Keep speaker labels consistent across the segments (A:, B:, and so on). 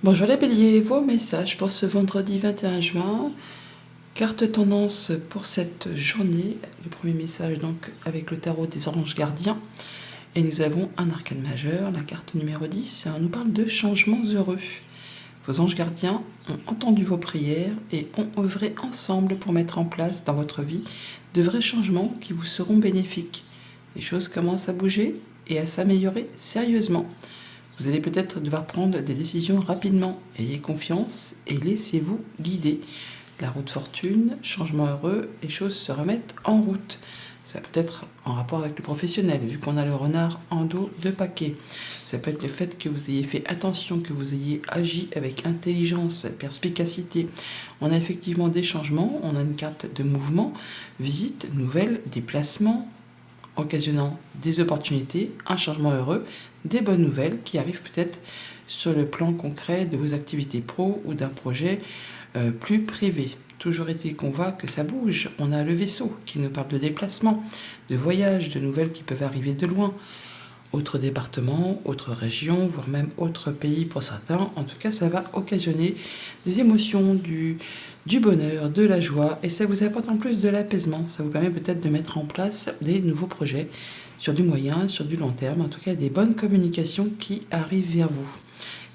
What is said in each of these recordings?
A: Bonjour les béliers, vos messages pour ce vendredi 21 juin. Carte tendance pour cette journée. Le premier message donc avec le tarot des anges gardiens. Et nous avons un arcane majeur, la carte numéro 10. On nous parle de changements heureux. Vos anges gardiens ont entendu vos prières et ont œuvré ensemble pour mettre en place dans votre vie de vrais changements qui vous seront bénéfiques. Les choses commencent à bouger et à s'améliorer sérieusement. Vous allez peut-être devoir prendre des décisions rapidement. Ayez confiance et laissez-vous guider. La route fortune, changement heureux, les choses se remettent en route. Ça peut être en rapport avec le professionnel, vu qu'on a le renard en dos de paquet. Ça peut être le fait que vous ayez fait attention, que vous ayez agi avec intelligence, perspicacité. On a effectivement des changements, on a une carte de mouvement, visite, nouvelles, déplacements, occasionnant des opportunités, un changement heureux, des bonnes nouvelles qui arrivent peut-être sur le plan concret de vos activités pro ou d'un projet plus privé. Toujours est-il qu'on voit que ça bouge. On a le vaisseau qui nous parle de déplacement, de voyage, de nouvelles qui peuvent arriver de loin. Autre département, autre région, voire même autre pays pour certains. En tout cas, ça va occasionner des émotions, du bonheur, de la joie, et ça vous apporte en plus de l'apaisement. Ça vous permet peut-être de mettre en place des nouveaux projets sur du moyen, sur du long terme. En tout cas, des bonnes communications qui arrivent vers vous.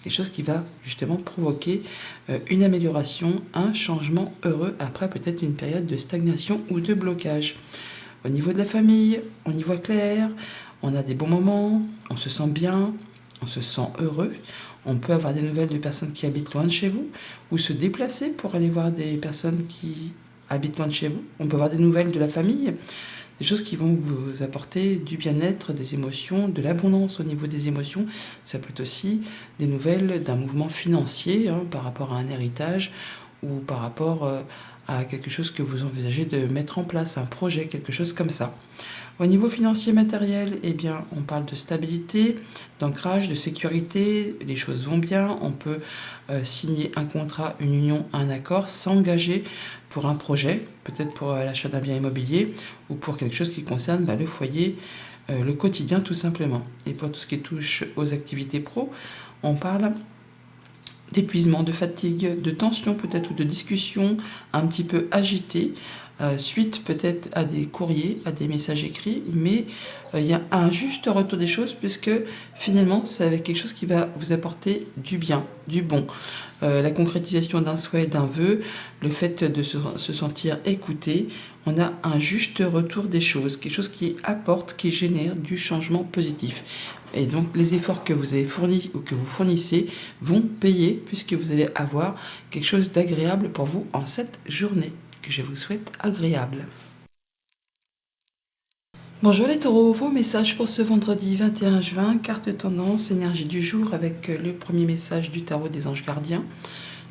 A: Quelque chose qui va justement provoquer une amélioration, un changement heureux après peut-être une période de stagnation ou de blocage. Au niveau de la famille, on y voit clair, on a des bons moments, on se sent bien, on se sent heureux. On peut avoir des nouvelles de personnes qui habitent loin de chez vous ou se déplacer pour aller voir des personnes qui habitent loin de chez vous. On peut avoir des nouvelles de la famille, des choses qui vont vous apporter du bien-être, des émotions, de l'abondance au niveau des émotions. Ça peut être aussi des nouvelles d'un mouvement financier par rapport à un héritage ou par rapport à quelque chose que vous envisagez de mettre en place, un projet, quelque chose comme ça. Au niveau financier matériel, eh bien, on parle de stabilité, d'ancrage, de sécurité, les choses vont bien, on peut signer un contrat, une union, un accord, s'engager pour un projet, peut-être pour l'achat d'un bien immobilier ou pour quelque chose qui concerne le foyer, le quotidien tout simplement. Et pour tout ce qui touche aux activités pro, on parle d'épuisement, de fatigue, de tension peut-être ou de discussion un petit peu agitée, suite peut-être à des courriers, à des messages écrits, mais il y a un juste retour des choses puisque finalement c'est avec quelque chose qui va vous apporter du bien, du bon. La concrétisation d'un souhait, d'un vœu, le fait de se sentir écouté, on a un juste retour des choses, quelque chose qui apporte, qui génère du changement positif. Et donc les efforts que vous avez fournis ou que vous fournissez vont payer puisque vous allez avoir quelque chose d'agréable pour vous en cette journée que je vous souhaite agréable. Bonjour les taureaux, vos messages pour ce vendredi 21 juin, carte tendance, énergie du jour avec le premier message du tarot des anges gardiens.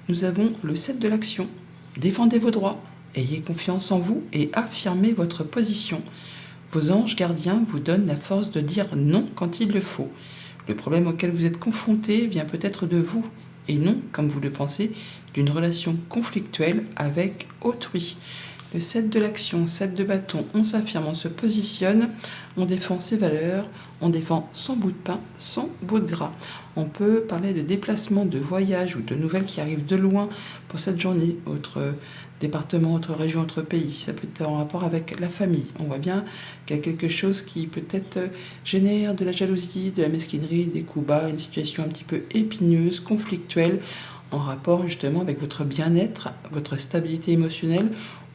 A: Nous avons le 7 de l'action. Défendez vos droits, ayez confiance en vous et affirmez votre position. Vos anges gardiens vous donnent la force de dire non quand il le faut. Le problème auquel vous êtes confronté vient peut-être de vous, et non, comme vous le pensez, d'une relation conflictuelle avec autrui. Le 7 de l'action, 7 de bâton, on s'affirme, on se positionne, on défend ses valeurs, on défend son bout de pain, son bout de gras. On peut parler de déplacement, de voyage ou de nouvelles qui arrivent de loin pour cette journée, autre département, autre région, autre pays. Ça peut être en rapport avec la famille. On voit bien qu'il y a quelque chose qui peut-être génère de la jalousie, de la mesquinerie, des coups bas, une situation un petit peu épineuse, conflictuelle, en rapport justement avec votre bien-être, votre stabilité émotionnelle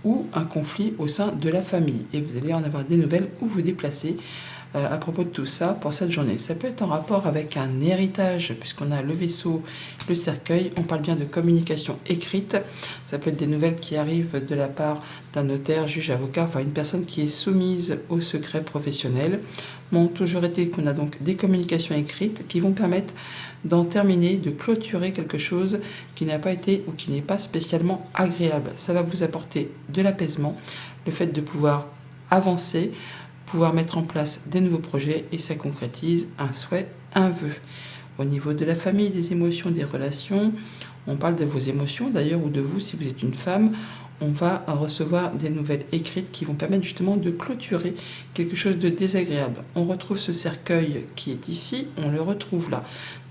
A: ou un conflit au sein de la famille. Et vous allez en avoir des nouvelles ou vous déplacer à propos de tout ça pour cette journée. Ça peut être en rapport avec un héritage, puisqu'on a le vaisseau, le cercueil. On parle bien de communication écrite. Ça peut être des nouvelles qui arrivent de la part d'un notaire, juge, avocat, enfin une personne qui est soumise au secret professionnel. Bon, toujours est-il qu'on a donc des communications écrites qui vont permettre d'en terminer, de clôturer quelque chose qui n'a pas été ou qui n'est pas spécialement agréable. Ça va vous apporter de l'apaisement, le fait de pouvoir avancer, pouvoir mettre en place des nouveaux projets et ça concrétise un souhait, un vœu. Au niveau de la famille, des émotions, des relations, on parle de vos émotions d'ailleurs ou de vous si vous êtes une femme. on va recevoir des nouvelles écrites qui vont permettre justement de clôturer quelque chose de désagréable. On retrouve ce cercueil qui est ici, on le retrouve là.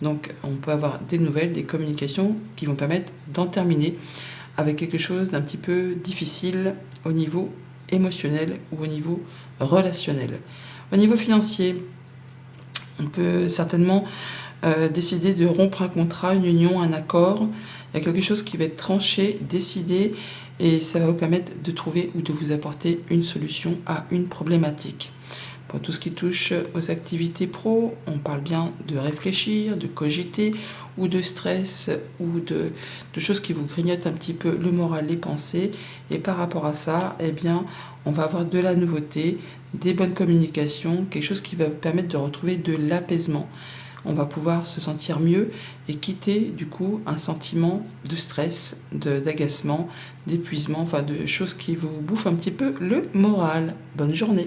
A: Donc on peut avoir des nouvelles, des communications qui vont permettre d'en terminer avec quelque chose d'un petit peu difficile au niveau émotionnel ou au niveau relationnel. Au niveau financier, on peut certainement décider de rompre un contrat, une union, un accord. Il y a quelque chose qui va être tranché, décidé, et ça va vous permettre de trouver ou de vous apporter une solution à une problématique. Pour tout ce qui touche aux activités pro, on parle bien de réfléchir, de cogiter, ou de stress, ou de choses qui vous grignotent un petit peu le moral, les pensées. Et par rapport à ça, eh bien, on va avoir de la nouveauté, des bonnes communications, quelque chose qui va vous permettre de retrouver de l'apaisement. On va pouvoir se sentir mieux et quitter du coup un sentiment de stress, d'agacement, d'épuisement, enfin de choses qui vous bouffent un petit peu le moral. Bonne journée.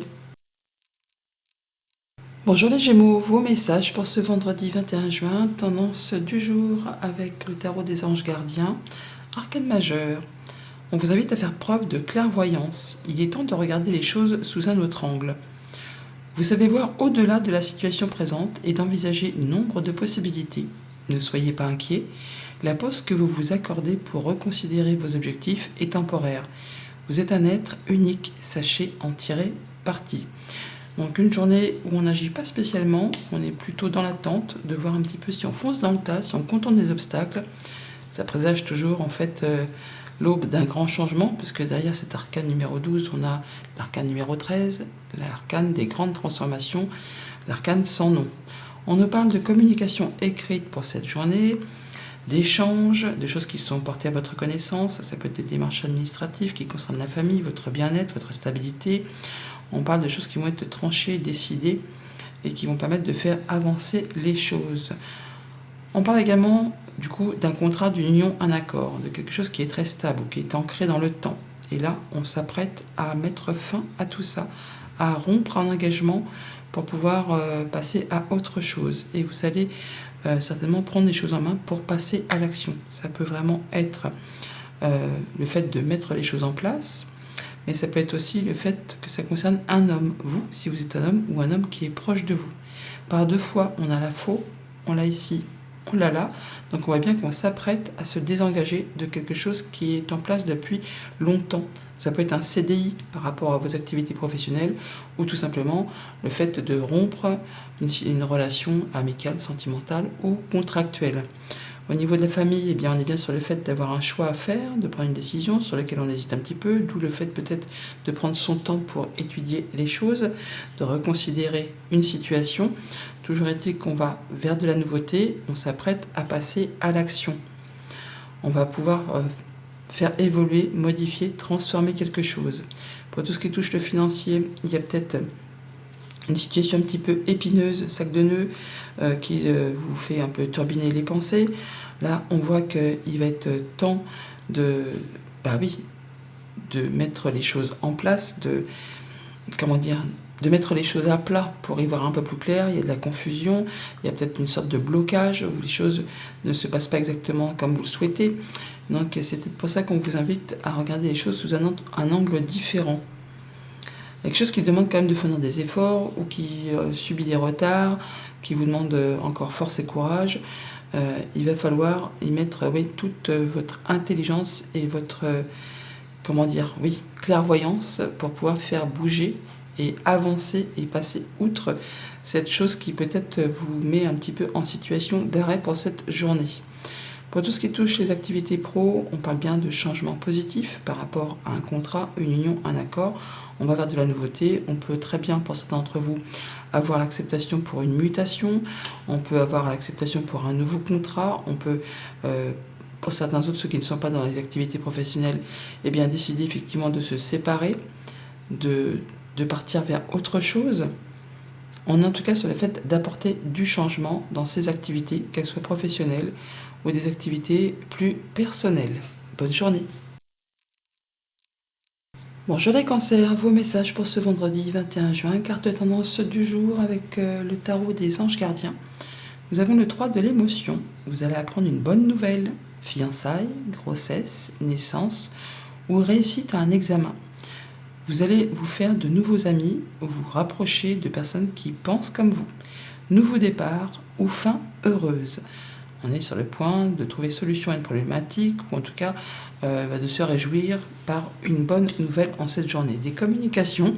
A: Bonjour les Gémeaux, vos messages pour ce vendredi 21 juin, tendance du jour avec le tarot des anges gardiens, arcane majeur. On vous invite à faire preuve de clairvoyance. Il est temps de regarder les choses sous un autre angle. Vous savez voir au-delà de la situation présente et d'envisager nombre de possibilités. Ne soyez pas inquiets, la pause que vous vous accordez pour reconsidérer vos objectifs est temporaire. Vous êtes un être unique, sachez en tirer parti. Donc une journée où on n'agit pas spécialement, on est plutôt dans l'attente de voir un petit peu si on fonce dans le tas, si on contourne des obstacles. Ça présage toujours en fait l'aube d'un grand changement, puisque derrière cet arcane numéro 12, on a l'arcane numéro 13, l'arcane des grandes transformations, l'arcane sans nom. On nous parle de communication écrite pour cette journée, d'échanges, de choses qui sont portées à votre connaissance. Ça peut être des démarches administratives qui concernent la famille, votre bien-être, votre stabilité. On parle de choses qui vont être tranchées, décidées et qui vont permettre de faire avancer les choses. On parle également du coup d'un contrat, d'une union, un accord, de quelque chose qui est très stable, qui est ancré dans le temps. Et là, on s'apprête à mettre fin à tout ça, à rompre un engagement pour pouvoir passer à autre chose. Et vous allez certainement prendre les choses en main pour passer à l'action. Ça peut vraiment être le fait de mettre les choses en place, mais ça peut être aussi le fait que ça concerne un homme, vous, si vous êtes un homme, ou un homme qui est proche de vous. Par deux fois, on a la faux, on l'a ici, on l'a là. Donc on voit bien qu'on s'apprête à se désengager de quelque chose qui est en place depuis longtemps. Ça peut être un CDI par rapport à vos activités professionnelles, ou tout simplement le fait de rompre une relation amicale, sentimentale ou contractuelle. Au niveau de la famille, eh bien, on est bien sur le fait d'avoir un choix à faire, de prendre une décision sur laquelle on hésite un petit peu, d'où le fait peut-être de prendre son temps pour étudier les choses, de reconsidérer une situation. Toujours est-il qu'on va vers de la nouveauté, on s'apprête à passer à l'action. On va pouvoir faire évoluer, modifier, transformer quelque chose. Pour tout ce qui touche le financier, il y a peut-être une situation un petit peu épineuse, sac de nœuds, qui vous fait un peu turbiner les pensées. Là, on voit qu'il va être temps de mettre les choses en place, de mettre les choses à plat pour y voir un peu plus clair. Il y a de la confusion, il y a peut-être une sorte de blocage où les choses ne se passent pas exactement comme vous le souhaitez. Donc c'est peut-être pour ça qu'on vous invite à regarder les choses sous un angle différent. Quelque chose qui demande quand même de fournir des efforts ou qui subit des retards, qui vous demande encore force et courage. Il va falloir y mettre toute votre intelligence et votre clairvoyance pour pouvoir faire bouger et avancer et passer outre cette chose qui peut-être vous met un petit peu en situation d'arrêt pour cette journée. Pour tout ce qui touche les activités pro, on parle bien de changements positifs par rapport à un contrat, une union, un accord. On va vers de la nouveauté. On peut très bien, pour certains d'entre vous, avoir l'acceptation pour une mutation. On peut avoir l'acceptation pour un nouveau contrat. On peut, pour certains autres, ceux qui ne sont pas dans les activités professionnelles, décider effectivement de se séparer, de partir vers autre chose. On est en tout cas sur le fait d'apporter du changement dans ces activités, qu'elles soient professionnelles ou des activités plus personnelles. Bonne journée. Bonjour les cancers, vos messages pour ce vendredi 21 juin, carte de tendance du jour avec le tarot des anges gardiens. Nous avons le 3 de l'émotion. Vous allez apprendre une bonne nouvelle, fiançailles, grossesse, naissance ou réussite à un examen. Vous allez vous faire de nouveaux amis ou vous rapprocher de personnes qui pensent comme vous. Nouveau départ ou fin heureuse. On est sur le point de trouver solution à une problématique ou en tout cas de se réjouir par une bonne nouvelle en cette journée. Des communications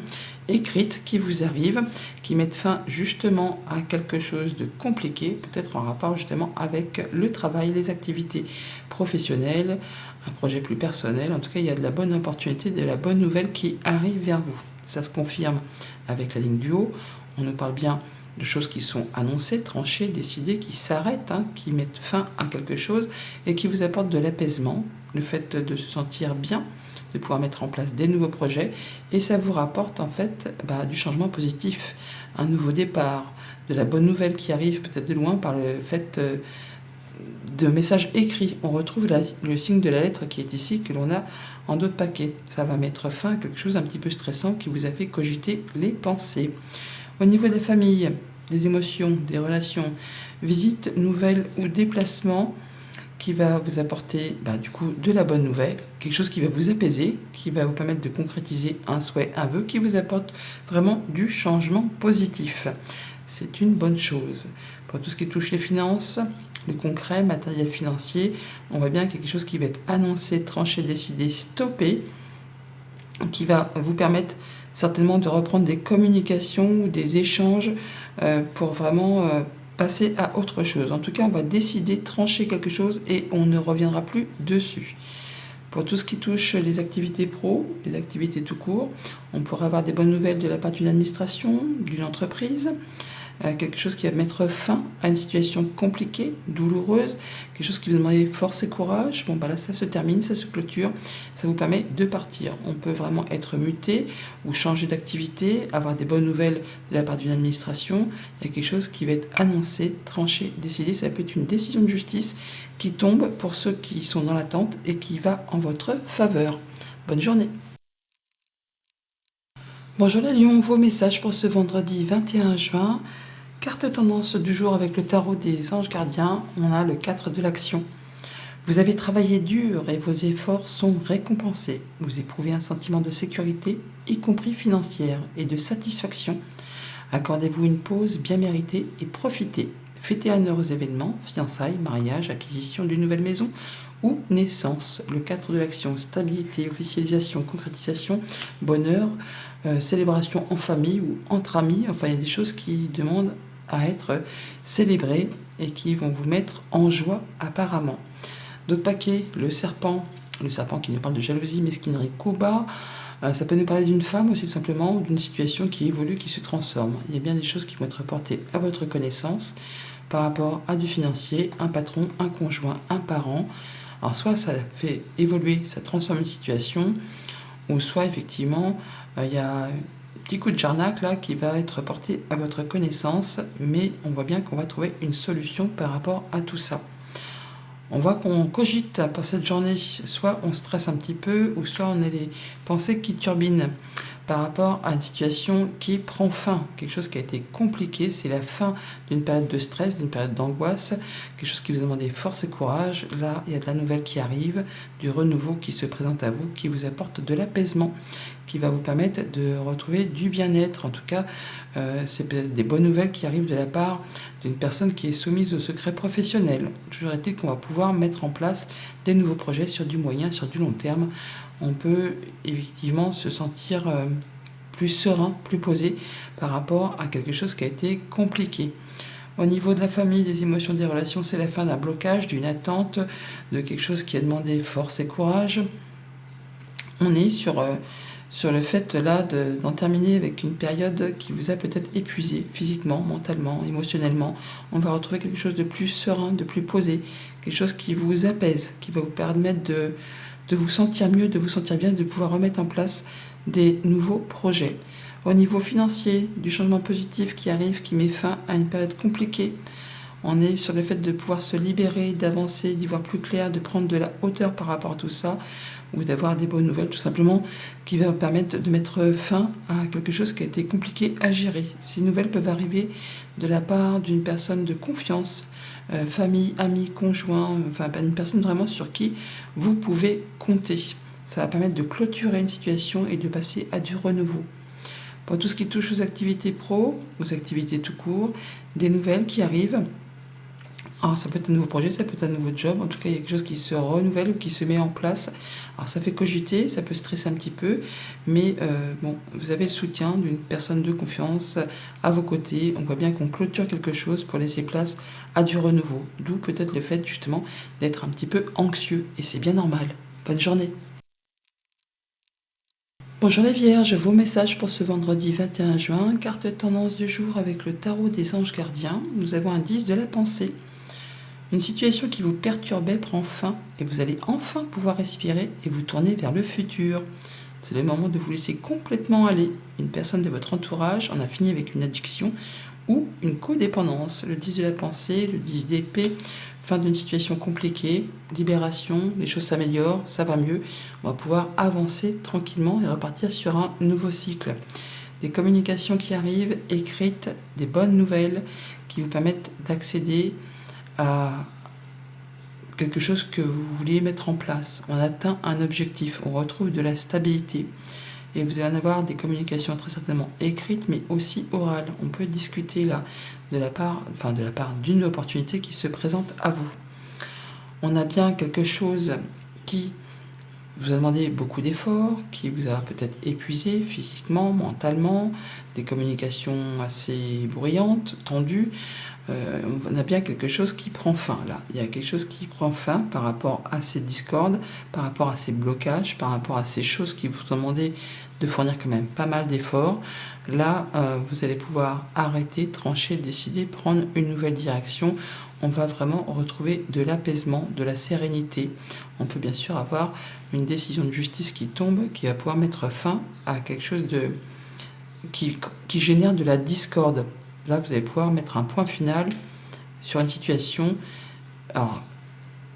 A: écrites qui vous arrivent, qui mettent fin justement à quelque chose de compliqué, peut-être en rapport justement avec le travail, les activités professionnelles, un projet plus personnel. En tout cas, il y a de la bonne opportunité, de la bonne nouvelle qui arrive vers vous. Ça se confirme avec la ligne du haut. On nous parle bien de choses qui sont annoncées, tranchées, décidées, qui s'arrêtent, qui mettent fin à quelque chose et qui vous apportent de l'apaisement, le fait de se sentir bien, de pouvoir mettre en place des nouveaux projets et ça vous rapporte en fait du changement positif, un nouveau départ, de la bonne nouvelle qui arrive peut-être de loin par le fait de messages écrits. On retrouve le signe de la lettre qui est ici, que l'on a en d'autres paquets. Ça va mettre fin à quelque chose un petit peu stressant qui vous a fait cogiter les pensées. Au niveau des familles, des émotions, des relations, visites, nouvelles ou déplacements qui va vous apporter du coup de la bonne nouvelle, quelque chose qui va vous apaiser, qui va vous permettre de concrétiser un souhait, un vœu, qui vous apporte vraiment du changement positif. C'est une bonne chose. Pour tout ce qui touche les finances, le concret, matériel financier, on voit bien quelque chose qui va être annoncé, tranché, décidé, stoppé, qui va vous permettre certainement de reprendre des communications ou des échanges pour vraiment passer à autre chose. En tout cas, on va décider, trancher quelque chose et on ne reviendra plus dessus. Pour tout ce qui touche les activités pro, les activités tout court, on pourra avoir des bonnes nouvelles de la part d'une administration, d'une entreprise, quelque chose qui va mettre fin à une situation compliquée, douloureuse, quelque chose qui va demander force et courage. Là, ça se termine, ça se clôture, ça vous permet de partir. On peut vraiment être muté ou changer d'activité, avoir des bonnes nouvelles de la part d'une administration. Il y a quelque chose qui va être annoncé, tranché, décidé. Ça peut être une décision de justice qui tombe pour ceux qui sont dans l'attente et qui va en votre faveur. Bonne journée. Bonjour les lions, vos messages pour ce vendredi 21 juin. Carte tendance du jour avec le tarot des anges gardiens, on a le 4 de l'action. Vous avez travaillé dur et vos efforts sont récompensés. Vous éprouvez un sentiment de sécurité, y compris financière, et de satisfaction. Accordez-vous une pause bien méritée et profitez. Fêtez un heureux événement, fiançailles, mariage, acquisition d'une nouvelle maison ou naissance. Le 4 de l'action, stabilité, officialisation, concrétisation, bonheur, célébration en famille ou entre amis. Enfin, il y a des choses qui demandent à être célébrées et qui vont vous mettre en joie apparemment. D'autres paquets, le serpent qui nous parle de jalousie, mesquinerie, coup bas. Ça peut nous parler d'une femme aussi tout simplement, ou d'une situation qui évolue, qui se transforme. Il y a bien des choses qui vont être portées à votre connaissance par rapport à du financier, un patron, un conjoint, un parent. Alors soit ça fait évoluer, ça transforme une situation, ou soit effectivement il y a un petit coup de jarnac là qui va être porté à votre connaissance, mais on voit bien qu'on va trouver une solution par rapport à tout ça. On voit qu'on cogite pour cette journée, soit on stresse un petit peu, ou soit on a les pensées qui turbinent par rapport à une situation qui prend fin, quelque chose qui a été compliqué, c'est la fin d'une période de stress, d'une période d'angoisse, quelque chose qui vous demande force et courage. Là, il y a de la nouvelle qui arrive, du renouveau qui se présente à vous, qui vous apporte de l'apaisement, qui va vous permettre de retrouver du bien-être. En tout cas, c'est peut-être des bonnes nouvelles qui arrivent de la part d'une personne qui est soumise au secret professionnel. Toujours est-il qu'on va pouvoir mettre en place des nouveaux projets sur du moyen, sur du long terme. On peut effectivement se sentir plus serein, plus posé par rapport à quelque chose qui a été compliqué. Au niveau de la famille, des émotions, des relations, c'est la fin d'un blocage, d'une attente, de quelque chose qui a demandé force et courage. On est sur le fait là d'en terminer avec une période qui vous a peut-être épuisé physiquement, mentalement, émotionnellement. On va retrouver quelque chose de plus serein, de plus posé, quelque chose qui vous apaise, qui va vous permettre de vous sentir mieux, de vous sentir bien, de pouvoir remettre en place des nouveaux projets. Au niveau financier, du changement positif qui arrive, qui met fin à une période compliquée. On est sur le fait de pouvoir se libérer, d'avancer, d'y voir plus clair, de prendre de la hauteur par rapport à tout ça, ou d'avoir des bonnes nouvelles tout simplement, qui va permettre de mettre fin à quelque chose qui a été compliqué à gérer. Ces nouvelles peuvent arriver de la part d'une personne de confiance, famille, amis, conjoint, enfin une personne vraiment sur qui vous pouvez compter. Ça va permettre de clôturer une situation et de passer à du renouveau. Pour tout ce qui touche aux activités pro, aux activités tout court, des nouvelles qui arrivent. Alors ça peut être un nouveau projet, ça peut être un nouveau job, en tout cas il y a quelque chose qui se renouvelle ou qui se met en place. Alors ça fait cogiter, ça peut stresser un petit peu, mais bon, vous avez le soutien d'une personne de confiance à vos côtés. On voit bien qu'on clôture quelque chose pour laisser place à du renouveau. D'où peut-être le fait justement d'être un petit peu anxieux, et c'est bien normal. Bonne journée. Bonjour les Vierges, vos messages pour ce vendredi 21 juin, carte tendance du jour avec le tarot des anges gardiens. Nous avons un 10 de la pensée. Une situation qui vous perturbait prend fin et vous allez enfin pouvoir respirer et vous tourner vers le futur. C'est le moment de vous laisser complètement aller. Une personne de votre entourage en a fini avec une addiction ou une codépendance. Le 10 de la pensée, le 10 d'épée, fin d'une situation compliquée, libération, les choses s'améliorent, ça va mieux. On va pouvoir avancer tranquillement et repartir sur un nouveau cycle. Des communications qui arrivent, écrites, des bonnes nouvelles qui vous permettent d'accéder à quelque chose que vous vouliez mettre en place. On atteint un objectif, on retrouve de la stabilité. Et vous allez en avoir des communications très certainement écrites, mais aussi orales. On peut discuter là de la part d'une opportunité qui se présente à vous. On a bien quelque chose qui vous a demandé beaucoup d'efforts, qui vous a peut-être épuisé physiquement, mentalement, des communications assez bruyantes, tendues. On a bien quelque chose qui prend fin là. Il y a quelque chose qui prend fin par rapport à ces discordes, par rapport à ces blocages, par rapport à ces choses qui vous ont demandé de fournir quand même pas mal d'efforts. Là, vous allez pouvoir arrêter, trancher, décider, prendre une nouvelle direction. On va vraiment retrouver de l'apaisement, de la sérénité. On peut bien sûr avoir une décision de justice qui tombe, qui va pouvoir mettre fin à quelque chose qui génère de la discorde. Là, vous allez pouvoir mettre un point final sur une situation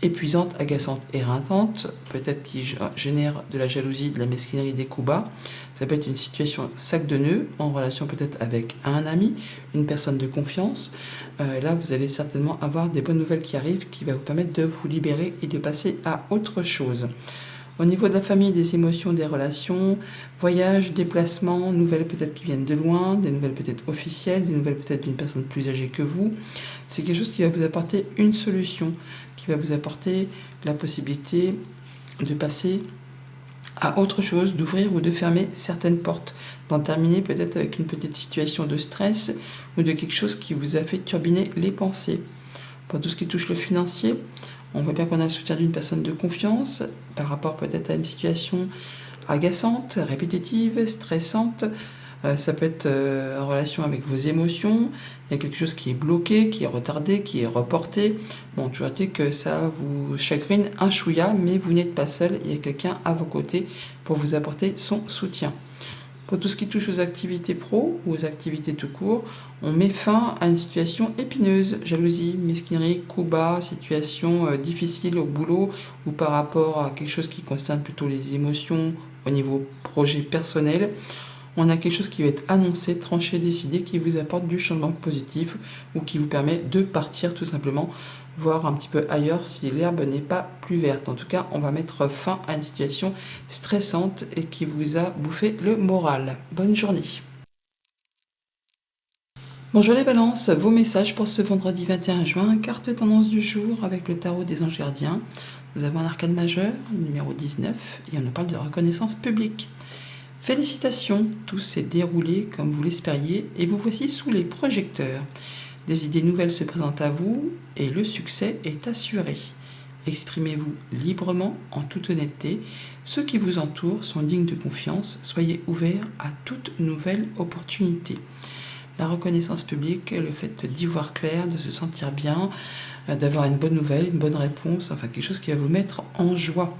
A: épuisante, agaçante, éreintante, peut-être qui génère de la jalousie, de la mesquinerie, des coups bas. Ça peut être une situation sac de nœuds, en relation peut-être avec un ami, une personne de confiance. Là, vous allez certainement avoir des bonnes nouvelles qui arrivent, qui va vous permettre de vous libérer et de passer à autre chose. Au niveau de la famille, des émotions, des relations, voyages, déplacements, nouvelles peut-être qui viennent de loin, des nouvelles peut-être officielles, des nouvelles peut-être d'une personne plus âgée que vous. C'est quelque chose qui va vous apporter une solution, qui va vous apporter la possibilité de passer à autre chose, d'ouvrir ou de fermer certaines portes, d'en terminer peut-être avec une petite situation de stress ou de quelque chose qui vous a fait turbiner les pensées. Pour tout ce qui touche le financier, on voit bien qu'on a le soutien d'une personne de confiance par rapport peut-être à une situation agaçante, répétitive, stressante. Ça peut être en relation avec vos émotions. Il y a quelque chose qui est bloqué, qui est retardé, qui est reporté. Bon, toujours est-il que ça vous chagrine un chouïa, mais vous n'êtes pas seul. Il y a quelqu'un à vos côtés pour vous apporter son soutien. Pour tout ce qui touche aux activités pro ou aux activités tout court, on met fin à une situation épineuse, jalousie, mesquinerie, coups bas, situation difficile au boulot ou par rapport à quelque chose qui concerne plutôt les émotions au niveau projet personnel. On a quelque chose qui va être annoncé, tranché, décidé, qui vous apporte du changement positif ou qui vous permet de partir tout simplement, voir un petit peu ailleurs si l'herbe n'est pas plus verte. En tout cas, on va mettre fin à une situation stressante et qui vous a bouffé le moral. Bonne journée. Bonjour les balances, vos messages pour ce vendredi 21 juin, carte tendance du jour avec le tarot des anges gardiens. Nous avons un arcane majeur, numéro 19, et on nous parle de reconnaissance publique. Félicitations, tout s'est déroulé comme vous l'espériez et vous voici sous les projecteurs. Des idées nouvelles se présentent à vous et le succès est assuré. Exprimez-vous librement, en toute honnêteté. Ceux qui vous entourent sont dignes de confiance. Soyez ouverts à toute nouvelle opportunité. La reconnaissance publique, le fait d'y voir clair, de se sentir bien, d'avoir une bonne nouvelle, une bonne réponse, enfin quelque chose qui va vous mettre en joie.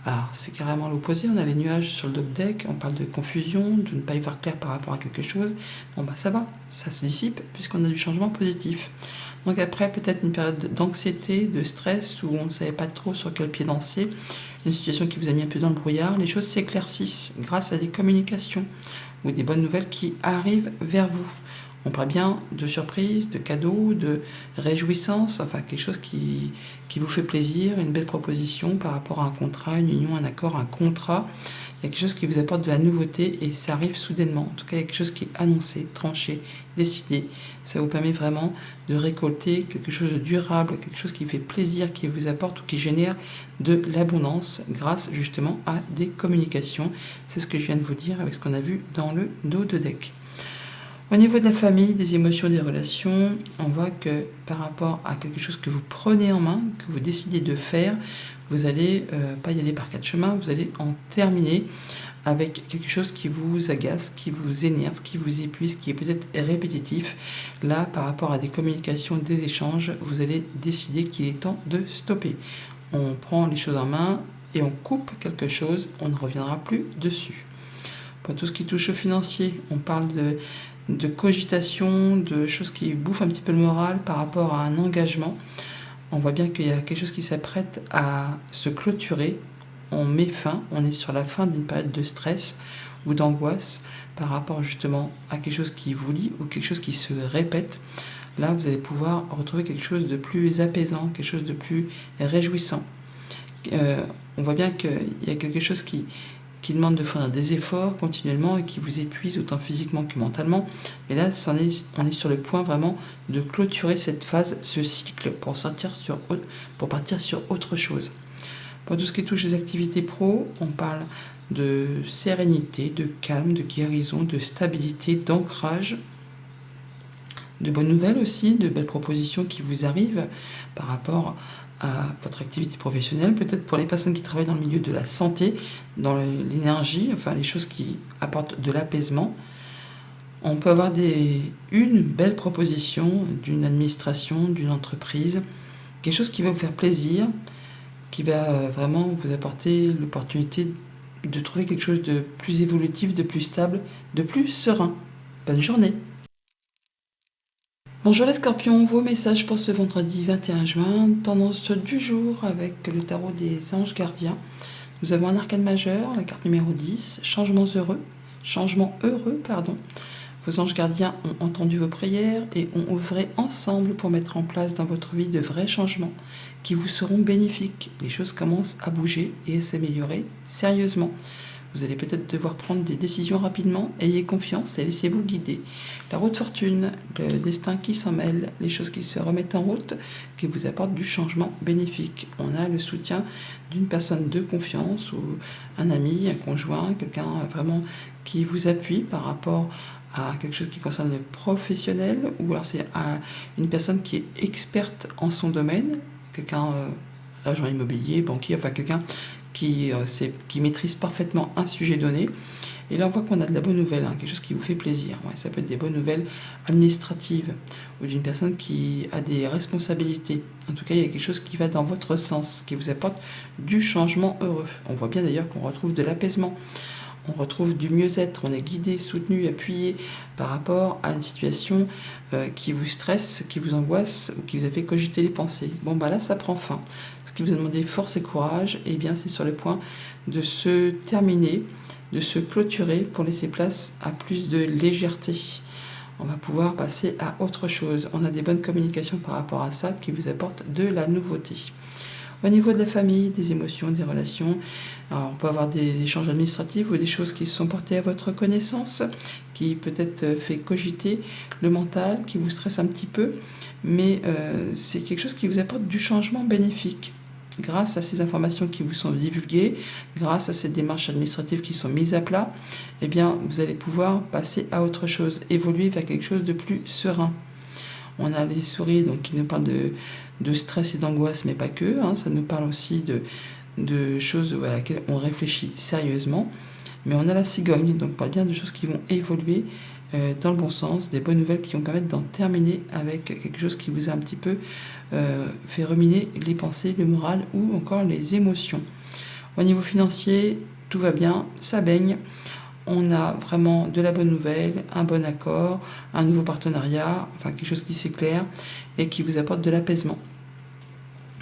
A: Alors, c'est carrément l'opposé, on a les nuages sur le dos de deck, on parle de confusion, de ne pas y voir clair par rapport à quelque chose. Bon, bah ça va, ça se dissipe puisqu'on a du changement positif. Donc après, peut-être une période d'anxiété, de stress, où on ne savait pas trop sur quel pied danser, une situation qui vous a mis un peu dans le brouillard, les choses s'éclaircissent grâce à des communications ou des bonnes nouvelles qui arrivent vers vous. On parle bien de surprise, de cadeau, de réjouissance, enfin quelque chose qui vous fait plaisir, une belle proposition par rapport à un contrat, une union, un accord, un contrat. Il y a quelque chose qui vous apporte de la nouveauté et ça arrive soudainement. En tout cas, il y a quelque chose qui est annoncé, tranché, décidé. Ça vous permet vraiment de récolter quelque chose de durable, quelque chose qui fait plaisir, qui vous apporte ou qui génère de l'abondance grâce justement à des communications. C'est ce que je viens de vous dire avec ce qu'on a vu dans le dos de deck. Au niveau de la famille, des émotions, des relations, on voit que par rapport à quelque chose que vous prenez en main, que vous décidez de faire, vous allez pas y aller par quatre chemins, vous allez en terminer avec quelque chose qui vous agace, qui vous énerve, qui vous épuise, qui est peut-être répétitif. Là, par rapport à des communications, des échanges, vous allez décider qu'il est temps de stopper. On prend les choses en main et on coupe quelque chose, on ne reviendra plus dessus. Pour tout ce qui touche au financier, on parle de cogitation, de choses qui bouffent un petit peu le moral par rapport à un engagement. On voit bien qu'il y a quelque chose qui s'apprête à se clôturer. On met fin, on est sur la fin d'une période de stress ou d'angoisse par rapport justement à quelque chose qui vous lie ou quelque chose qui se répète. Là, vous allez pouvoir retrouver quelque chose de plus apaisant, quelque chose de plus réjouissant. On voit bien qu'il y a quelque chose qui demande de faire des efforts continuellement et qui vous épuise autant physiquement que mentalement. Et là, on est sur le point vraiment de clôturer cette phase, ce cycle, pour partir sur autre chose. Pour tout ce qui touche les activités pro, on parle de sérénité, de calme, de guérison, de stabilité, d'ancrage, de bonnes nouvelles aussi, de belles propositions qui vous arrivent par rapport à votre activité professionnelle, peut-être pour les personnes qui travaillent dans le milieu de la santé, dans l'énergie, enfin les choses qui apportent de l'apaisement. On peut avoir une belle proposition d'une administration, d'une entreprise, quelque chose qui va vous faire plaisir, qui va vraiment vous apporter l'opportunité de trouver quelque chose de plus évolutif, de plus stable, de plus serein. Bonne journée! Bonjour les scorpions, vos messages pour ce vendredi 21 juin, tendance du jour avec le tarot des anges gardiens. Nous avons un arcane majeur, la carte numéro 10, changement heureux. Vos anges gardiens ont entendu vos prières et ont œuvré ensemble pour mettre en place dans votre vie de vrais changements qui vous seront bénéfiques. Les choses commencent à bouger et à s'améliorer sérieusement. Vous allez peut-être devoir prendre des décisions rapidement. Ayez confiance et laissez-vous guider. La roue de fortune, le destin qui s'en mêle, les choses qui se remettent en route, qui vous apportent du changement bénéfique. On a le soutien d'une personne de confiance ou un ami, un conjoint, quelqu'un vraiment qui vous appuie par rapport à quelque chose qui concerne le professionnel, ou alors c'est une personne qui est experte en son domaine, quelqu'un, agent immobilier, banquier, enfin quelqu'un qui maîtrise parfaitement un sujet donné. Et là, on voit qu'on a de la bonne nouvelle, quelque chose qui vous fait plaisir. Ouais, ça peut être des bonnes nouvelles administratives ou d'une personne qui a des responsabilités. En tout cas, il y a quelque chose qui va dans votre sens, qui vous apporte du changement heureux. On voit bien d'ailleurs qu'on retrouve de l'apaisement. On retrouve du mieux-être, on est guidé, soutenu, appuyé par rapport à une situation qui vous stresse, qui vous angoisse ou qui vous a fait cogiter les pensées. Bon, là, ça prend fin. Ce qui vous a demandé force et courage, eh bien, c'est sur le point de se terminer, de se clôturer pour laisser place à plus de légèreté. On va pouvoir passer à autre chose. On a des bonnes communications par rapport à ça qui vous apportent de la nouveauté. Au niveau de la famille, des émotions, des relations, alors on peut avoir des échanges administratifs ou des choses qui sont portées à votre connaissance, qui peut-être fait cogiter le mental, qui vous stresse un petit peu, mais c'est quelque chose qui vous apporte du changement bénéfique. Grâce à ces informations qui vous sont divulguées, grâce à ces démarches administratives qui sont mises à plat, eh bien, vous allez pouvoir passer à autre chose, évoluer vers quelque chose de plus serein. On a les souris donc, qui nous parlent de stress et d'angoisse, mais pas que. Ça nous parle aussi de choses à laquelle on réfléchit sérieusement. Mais on a la cigogne, donc on parle bien de choses qui vont évoluer dans le bon sens, des bonnes nouvelles qui vont permettre d'en terminer avec quelque chose qui vous a un petit peu fait ruminer les pensées, le moral ou encore les émotions. Au niveau financier, tout va bien, ça baigne. On a vraiment de la bonne nouvelle, un bon accord, un nouveau partenariat, enfin quelque chose qui s'éclaire et qui vous apporte de l'apaisement.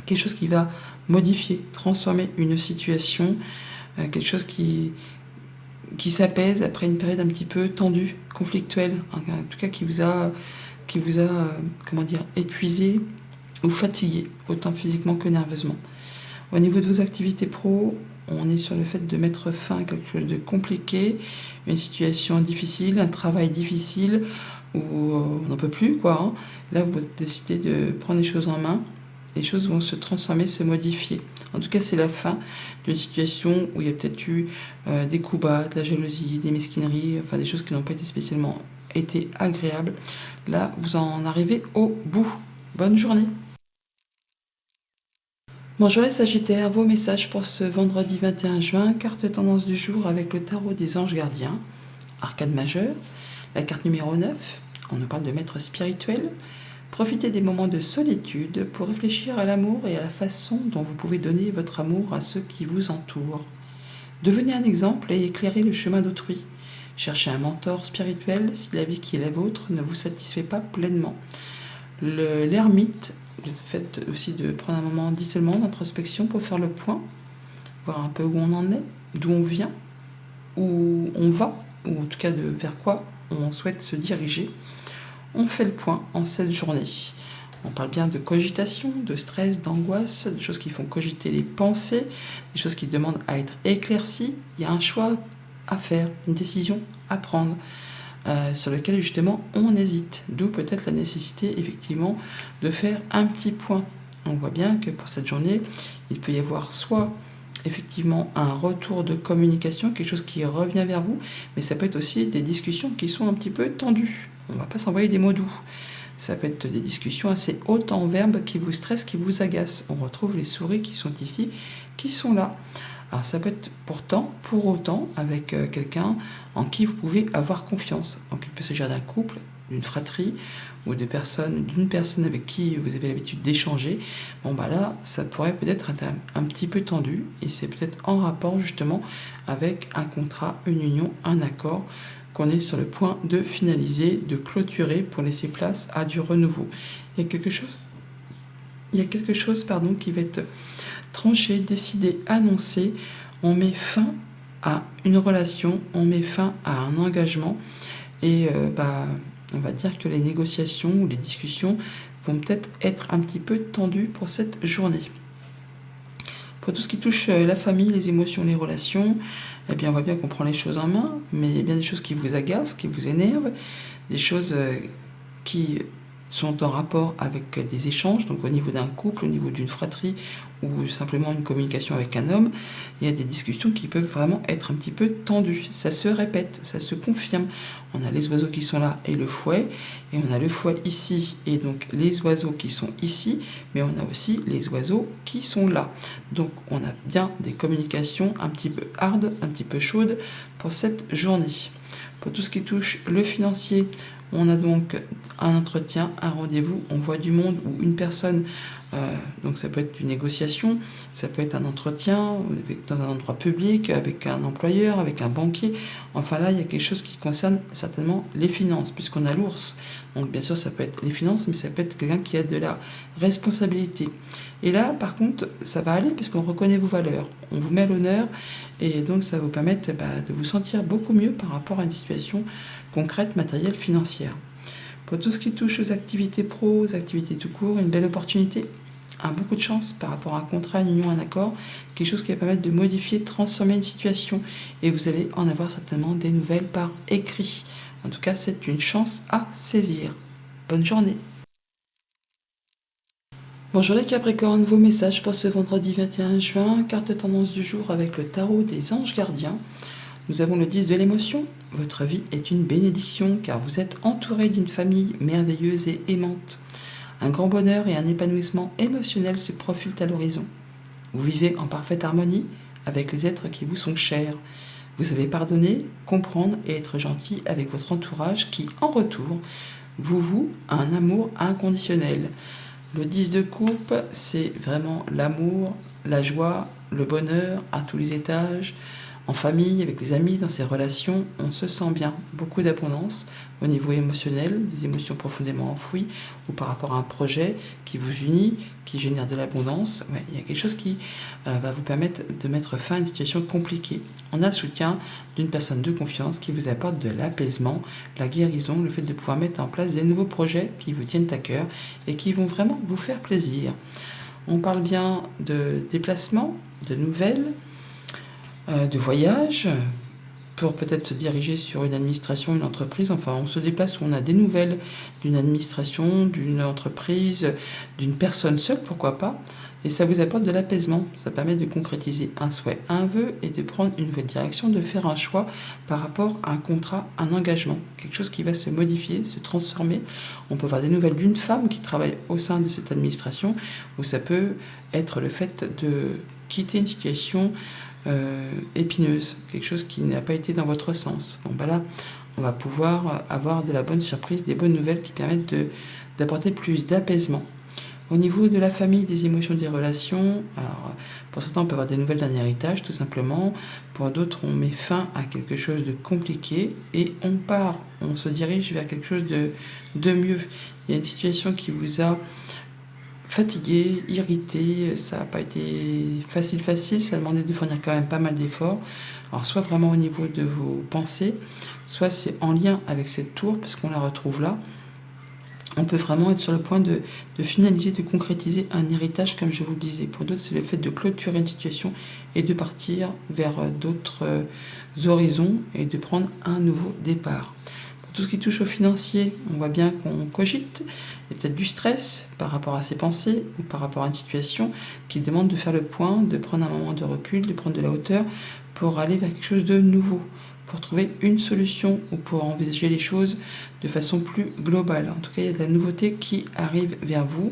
A: Quelque chose qui va modifier, transformer une situation, quelque chose qui qui s'apaise après une période un petit peu tendue, conflictuelle, en tout cas qui vous a, comment dire, épuisé ou fatigué, autant physiquement que nerveusement. Au niveau de vos activités pro, on est sur le fait de mettre fin à quelque chose de compliqué, une situation difficile, un travail difficile, où on n'en peut plus, quoi. Hein. Là, vous décidez de prendre les choses en main, les choses vont se transformer, se modifier. En tout cas, c'est la fin d'une situation où il y a peut-être eu des coups bas, de la jalousie, des mesquineries, enfin des choses qui n'ont pas été spécialement été agréables. Là, vous en arrivez au bout. Bonne journée. Bonjour les Sagittaires, vos messages pour ce vendredi 21 juin, carte tendance du jour avec le tarot des anges gardiens, arcane majeure, la carte numéro 9, on nous parle de maître spirituel. Profitez des moments de solitude pour réfléchir à l'amour et à la façon dont vous pouvez donner votre amour à ceux qui vous entourent. Devenez un exemple et éclairez le chemin d'autrui. Cherchez un mentor spirituel si la vie qui est la vôtre ne vous satisfait pas pleinement. L'ermite, le fait aussi de prendre un moment d'isolement, d'introspection pour faire le point, voir un peu où on en est, d'où on vient, où on va, ou en tout cas vers quoi on souhaite se diriger. On fait le point en cette journée. On parle bien de cogitation, de stress, d'angoisse, de choses qui font cogiter les pensées, des choses qui demandent à être éclaircies. Il y a un choix à faire, une décision à prendre, sur lequel justement on hésite. D'où peut-être la nécessité effectivement de faire un petit point. On voit bien que pour cette journée, il peut y avoir soit effectivement un retour de communication, quelque chose qui revient vers vous, mais ça peut être aussi des discussions qui sont un petit peu tendues. On ne va pas s'envoyer des mots doux. Ça peut être des discussions assez hautes en verbe qui vous stressent, qui vous agacent. On retrouve les souris qui sont ici, qui sont là. Alors ça peut être pour autant, avec quelqu'un en qui vous pouvez avoir confiance. Donc il peut s'agir d'un couple, d'une fratrie, ou d'une personne avec qui vous avez l'habitude d'échanger. Bon bah là, ça pourrait peut-être être un petit peu tendu, et c'est peut-être en rapport justement avec un contrat, une union, un accord, qu'on est sur le point de finaliser, de clôturer pour laisser place à du renouveau. Il y a quelque chose qui va être tranché, décidé, annoncé. On met fin à une relation, on met fin à un engagement, et on va dire que les négociations ou les discussions vont peut-être être un petit peu tendues pour cette journée. Pour tout ce qui touche la famille, les émotions, les relations, eh bien, on voit bien qu'on prend les choses en main, mais il y a bien des choses qui vous agacent, qui vous énervent, des choses qui sont en rapport avec des échanges, donc au niveau d'un couple, au niveau d'une fratrie, ou simplement une communication avec un homme. Il y a des discussions qui peuvent vraiment être un petit peu tendues. Ça se répète, ça se confirme. On a les oiseaux qui sont là et le fouet, et on a le fouet ici, et donc les oiseaux qui sont ici, mais on a aussi les oiseaux qui sont là. Donc on a bien des communications un petit peu hard, un petit peu chaudes pour cette journée. Pour tout ce qui touche le financier, on a donc un entretien, un rendez-vous, on voit du monde ou une personne, donc ça peut être une négociation, ça peut être un entretien dans un endroit public, avec un employeur, avec un banquier. Enfin là, il y a quelque chose qui concerne certainement les finances, puisqu'on a l'ours. Donc bien sûr, ça peut être les finances, mais ça peut être quelqu'un qui a de la responsabilité. Et là, par contre, ça va aller puisqu'on reconnaît vos valeurs, on vous met à l'honneur, et donc ça va vous permettre de vous sentir beaucoup mieux par rapport à une situation concrète, matérielle, financière. Pour tout ce qui touche aux activités pro, aux activités tout court, une belle opportunité, beaucoup de chance par rapport à un contrat, une union, un accord, quelque chose qui va permettre de modifier, de transformer une situation, et vous allez en avoir certainement des nouvelles par écrit. En tout cas, c'est une chance à saisir. Bonne journée. Bonjour les Capricornes, vos messages pour ce vendredi 21 juin, carte tendance du jour avec le tarot des anges gardiens. Nous avons le 10 de l'émotion. Votre vie est une bénédiction car vous êtes entouré d'une famille merveilleuse et aimante. Un grand bonheur et un épanouissement émotionnel se profilent à l'horizon. Vous vivez en parfaite harmonie avec les êtres qui vous sont chers. Vous savez pardonner, comprendre et être gentil avec votre entourage qui, en retour, vous voue un amour inconditionnel. Le 10 de coupe, c'est vraiment l'amour, la joie, le bonheur à tous les étages. en famille, avec les amis, dans ses relations, on se sent bien. Beaucoup d'abondance au niveau émotionnel, des émotions profondément enfouies, ou par rapport à un projet qui vous unit, qui génère de l'abondance. Ouais, il y a quelque chose qui va vous permettre de mettre fin à une situation compliquée. On a le soutien d'une personne de confiance qui vous apporte de l'apaisement, la guérison, le fait de pouvoir mettre en place des nouveaux projets qui vous tiennent à cœur et qui vont vraiment vous faire plaisir. On parle bien de déplacements, de nouvelles, de voyages, pour peut-être se diriger sur une administration, une entreprise. Enfin, on se déplace où on a des nouvelles d'une administration, d'une entreprise, d'une personne seule, pourquoi pas. Et ça vous apporte de l'apaisement. Ça permet de concrétiser un souhait, un vœu, et de prendre une nouvelle direction, de faire un choix par rapport à un contrat, un engagement. Quelque chose qui va se modifier, se transformer. On peut avoir des nouvelles d'une femme qui travaille au sein de cette administration, ou ça peut être le fait de quitter une situation épineuse, quelque chose qui n'a pas été dans votre sens. Bon, bah là, on va pouvoir avoir de la bonne surprise, des bonnes nouvelles qui permettent d'apporter plus d'apaisement. Au niveau de la famille, des émotions, des relations, alors pour certains, on peut avoir des nouvelles d'un héritage, tout simplement. Pour d'autres, on met fin à quelque chose de compliqué et on se dirige vers quelque chose de mieux. Il y a une situation qui vous a fatigué, irrité, ça n'a pas été facile, ça a demandé de fournir quand même pas mal d'efforts. Alors soit vraiment au niveau de vos pensées, soit c'est en lien avec cette tour, parce qu'on la retrouve là. On peut vraiment être sur le point de finaliser, de concrétiser un héritage, comme je vous le disais. Pour d'autres, c'est le fait de clôturer une situation et de partir vers d'autres horizons et de prendre un nouveau départ. Tout ce qui touche au financier, on voit bien qu'on cogite. Il y a peut-être du stress par rapport à ses pensées ou par rapport à une situation qui demande de faire le point, de prendre un moment de recul, de prendre de la hauteur pour aller vers quelque chose de nouveau, pour trouver une solution ou pour envisager les choses de façon plus globale. En tout cas, il y a de la nouveauté qui arrive vers vous,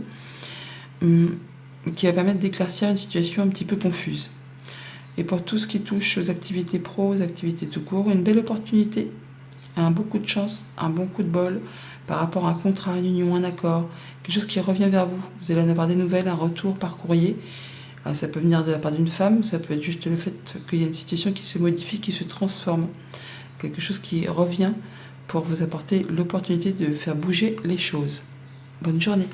A: qui va permettre d'éclaircir une situation un petit peu confuse. Et pour tout ce qui touche aux activités pro, aux activités tout court, une belle opportunité, un beau coup de chance, un bon coup de bol par rapport à un contrat, une union, un accord, quelque chose qui revient vers vous. Vous allez en avoir des nouvelles, un retour par courrier. Ça peut venir de la part d'une femme, ça peut être juste le fait qu'il y a une situation qui se modifie, qui se transforme. Quelque chose qui revient pour vous apporter l'opportunité de faire bouger les choses. Bonne journée.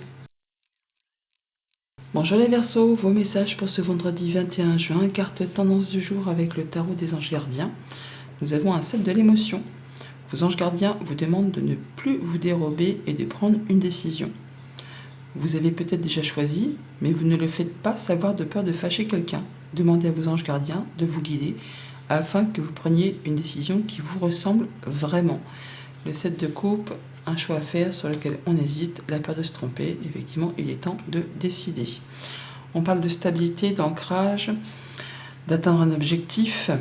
A: Bonjour les Verseaux, vos messages pour ce vendredi 21 juin, carte tendance du jour avec le tarot des anges gardiens. Nous avons un 7 de l'émotion. Vos anges gardiens vous demandent de ne plus vous dérober et de prendre une décision. Vous avez peut-être déjà choisi, mais vous ne le faites pas savoir de peur de fâcher quelqu'un. Demandez à vos anges gardiens de vous guider afin que vous preniez une décision qui vous ressemble vraiment. Le 7 de coupe, un choix à faire sur lequel on hésite, la peur de se tromper. Effectivement, il est temps de décider. On parle de stabilité, d'ancrage, d'atteindre un objectif.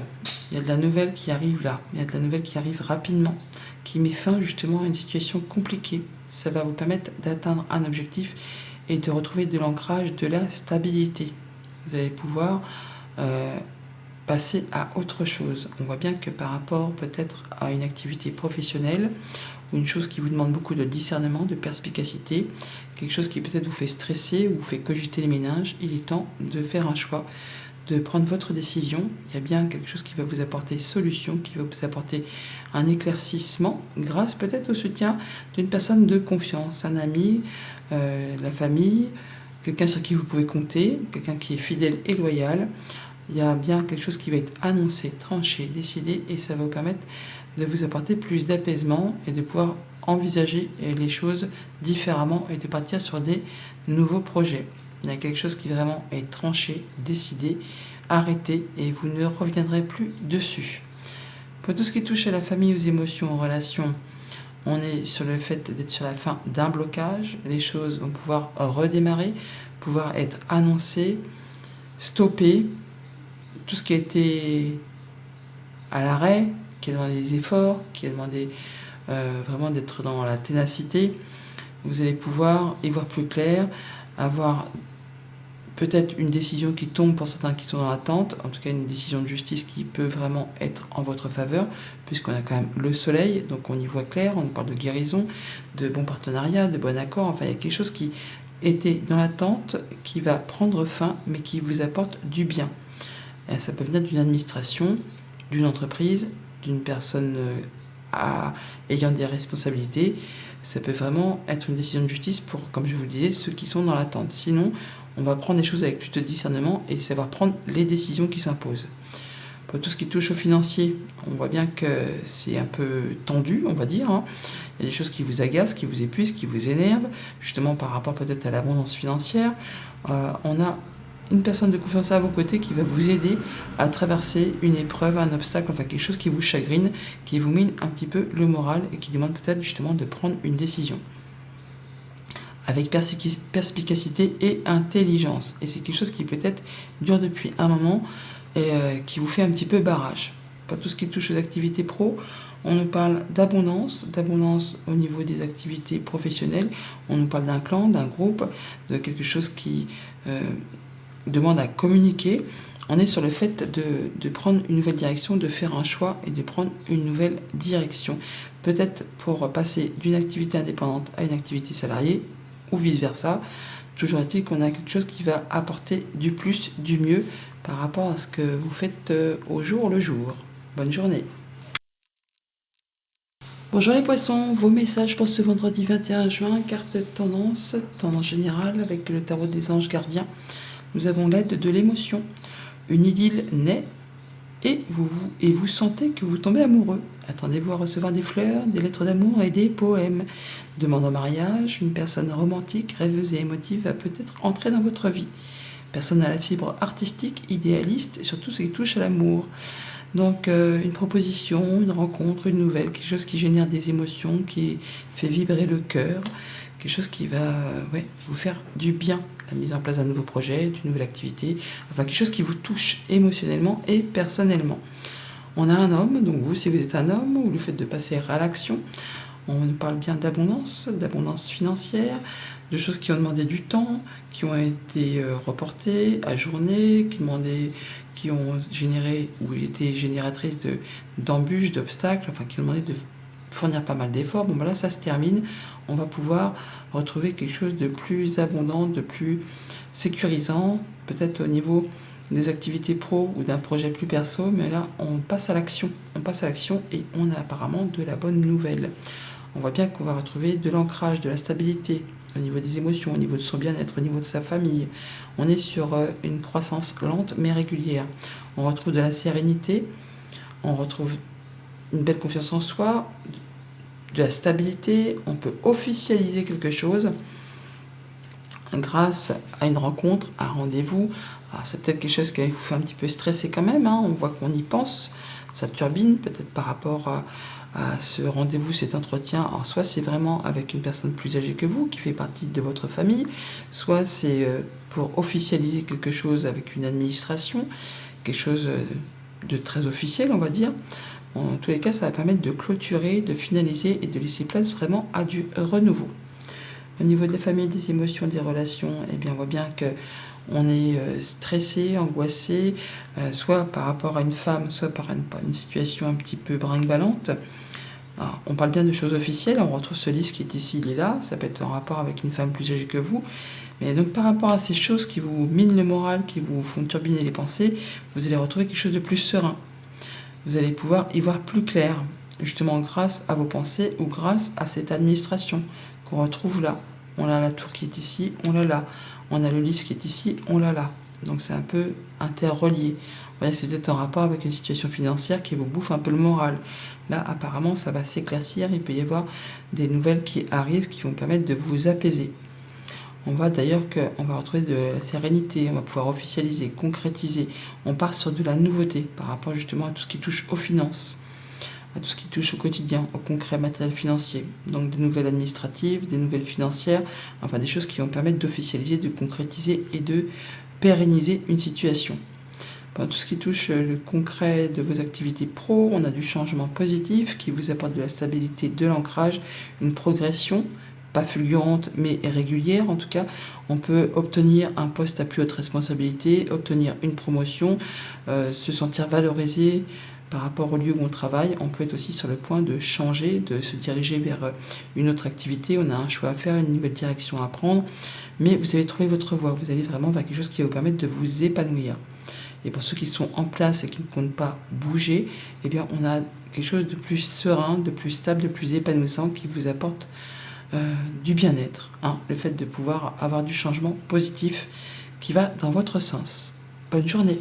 A: Il y a de la nouvelle qui arrive là, il y a de la nouvelle qui arrive rapidement, qui met fin justement à une situation compliquée. Ça va vous permettre d'atteindre un objectif et de retrouver de l'ancrage, de la stabilité. Vous allez pouvoir passer à autre chose. On voit bien que par rapport peut-être à une activité professionnelle, ou une chose qui vous demande beaucoup de discernement, de perspicacité, quelque chose qui peut-être vous fait stresser ou vous fait cogiter les méninges, il est temps de faire un choix, de prendre votre décision. Il y a bien quelque chose qui va vous apporter solution, qui va vous apporter un éclaircissement, grâce peut-être au soutien d'une personne de confiance, un ami, la famille, quelqu'un sur qui vous pouvez compter, quelqu'un qui est fidèle et loyal. Il y a bien quelque chose qui va être annoncé, tranché, décidé, et ça va vous permettre de vous apporter plus d'apaisement et de pouvoir envisager les choses différemment et de partir sur des nouveaux projets. Il y a quelque chose qui vraiment est tranché, décidé, arrêté, et vous ne reviendrez plus dessus. Pour tout ce qui touche à la famille, aux émotions, aux relations, on est sur le fait d'être sur la fin d'un blocage. Les choses vont pouvoir redémarrer, pouvoir être annoncées, stoppées. Tout ce qui a été à l'arrêt, qui a demandé des efforts, qui a demandé vraiment d'être dans la ténacité, vous allez pouvoir y voir plus clair, avoir peut-être une décision qui tombe pour certains qui sont dans l'attente, en tout cas une décision de justice qui peut vraiment être en votre faveur, puisqu'on a quand même le soleil, donc on y voit clair, on parle de guérison, de bon partenariat, de bon accord, enfin il y a quelque chose qui était dans l'attente, qui va prendre fin, mais qui vous apporte du bien. Ça peut venir d'une administration, d'une entreprise, d'une personne ayant des responsabilités. Ça peut vraiment être une décision de justice pour, comme je vous le disais, ceux qui sont dans l'attente. Sinon, on va prendre les choses avec plus de discernement et savoir prendre les décisions qui s'imposent. Pour tout ce qui touche au financier, on voit bien que c'est un peu tendu, on va dire. Il y a des choses qui vous agacent, qui vous épuisent, qui vous énervent, justement par rapport peut-être à l'abondance financière. On a une personne de confiance à vos côtés qui va vous aider à traverser une épreuve, un obstacle, enfin quelque chose qui vous chagrine, qui vous mine un petit peu le moral et qui demande peut-être justement de prendre une décision avec perspicacité et intelligence. Et c'est quelque chose qui peut-être dure depuis un moment et qui vous fait un petit peu barrage. Pour tout ce qui touche aux activités pro, on nous parle d'abondance au niveau des activités professionnelles. On nous parle d'un clan, d'un groupe, de quelque chose qui demande à communiquer. On est sur le fait de prendre une nouvelle direction, de faire un choix et de prendre une nouvelle direction. Peut-être pour passer d'une activité indépendante à une activité salariée ou vice-versa. Toujours est-il qu'on a quelque chose qui va apporter du plus, du mieux par rapport à ce que vous faites au jour le jour. Bonne journée. Bonjour les poissons, vos messages pour ce vendredi 21 juin, carte tendance générale avec le tarot des anges gardiens. Nous avons l'aide de l'émotion. Une idylle naît et vous sentez que vous tombez amoureux. Attendez-vous à recevoir des fleurs, des lettres d'amour et des poèmes. Demande en mariage, une personne romantique, rêveuse et émotive va peut-être entrer dans votre vie. Personne à la fibre artistique, idéaliste, et surtout ce qui touche à l'amour. Donc une proposition, une rencontre, une nouvelle, quelque chose qui génère des émotions, qui fait vibrer le cœur, quelque chose qui va vous faire du bien. La mise en place d'un nouveau projet, d'une nouvelle activité, enfin quelque chose qui vous touche émotionnellement et personnellement. On a un homme, donc vous, si vous êtes un homme, ou le fait de passer à l'action, on nous parle bien d'abondance financière, de choses qui ont demandé du temps, qui ont été reportées, ajournées, qui ont généré ou été génératrices d'embûches, d'obstacles, enfin qui ont demandé de fournir pas mal d'efforts. Bon, ben là, ça se termine. On va pouvoir retrouver quelque chose de plus abondant, de plus sécurisant, peut-être au niveau des activités pro ou d'un projet plus perso, mais là, on passe à l'action. On passe à l'action et on a apparemment de la bonne nouvelle. On voit bien qu'on va retrouver de l'ancrage, de la stabilité au niveau des émotions, au niveau de son bien-être, au niveau de sa famille. On est sur une croissance lente mais régulière. On retrouve de la sérénité, on retrouve une belle confiance en soi, de la stabilité, on peut officialiser quelque chose grâce à une rencontre, un rendez-vous. Alors c'est peut-être quelque chose qui vous fait un petit peu stresser quand même, on voit qu'on y pense, ça turbine peut-être par rapport à ce rendez-vous, cet entretien. Alors soit c'est vraiment avec une personne plus âgée que vous, qui fait partie de votre famille, soit c'est pour officialiser quelque chose avec une administration, quelque chose de très officiel, on va dire. En tous les cas, ça va permettre de clôturer, de finaliser et de laisser place vraiment à du renouveau. Au niveau de la famille, des émotions, des relations, eh bien, on voit bien qu'on est stressé, angoissé, soit par rapport à une femme, soit par une situation un petit peu brinque-ballante. Alors, on parle bien de choses officielles, on retrouve ce lys qui est ici, il est là, ça peut être en rapport avec une femme plus âgée que vous. Mais donc par rapport à ces choses qui vous minent le moral, qui vous font turbiner les pensées, vous allez retrouver quelque chose de plus serein. Vous allez pouvoir y voir plus clair, justement grâce à vos pensées ou grâce à cette administration qu'on retrouve là. On a la tour qui est ici, on l'a là. On a le lys qui est ici, on l'a là. Donc c'est un peu interrelié. Vous voyez, c'est peut-être en rapport avec une situation financière qui vous bouffe un peu le moral. Là, apparemment, ça va s'éclaircir. Il peut y avoir des nouvelles qui arrivent qui vont permettre de vous apaiser. On voit d'ailleurs qu'on va retrouver de la sérénité, on va pouvoir officialiser, concrétiser. On part sur de la nouveauté par rapport justement à tout ce qui touche aux finances, à tout ce qui touche au quotidien, au concret matériel financier. Donc des nouvelles administratives, des nouvelles financières, enfin des choses qui vont permettre d'officialiser, de concrétiser et de pérenniser une situation. Dans tout ce qui touche le concret de vos activités pro, on a du changement positif qui vous apporte de la stabilité, de l'ancrage, une progression, pas fulgurante mais régulière en tout cas. On peut obtenir un poste à plus haute responsabilité, obtenir une promotion, se sentir valorisé par rapport au lieu où on travaille. On peut être aussi sur le point de changer, de se diriger vers une autre activité. On a un choix à faire, une nouvelle direction à prendre, mais vous allez trouver votre voie. Vous allez vraiment vers quelque chose qui va vous permettre de vous épanouir. Et pour ceux qui sont en place et qui ne comptent pas bouger, eh bien, on a quelque chose de plus serein, de plus stable, de plus épanouissant qui vous apporte du bien-être. Hein, le fait de pouvoir avoir du changement positif qui va dans votre sens. Bonne journée.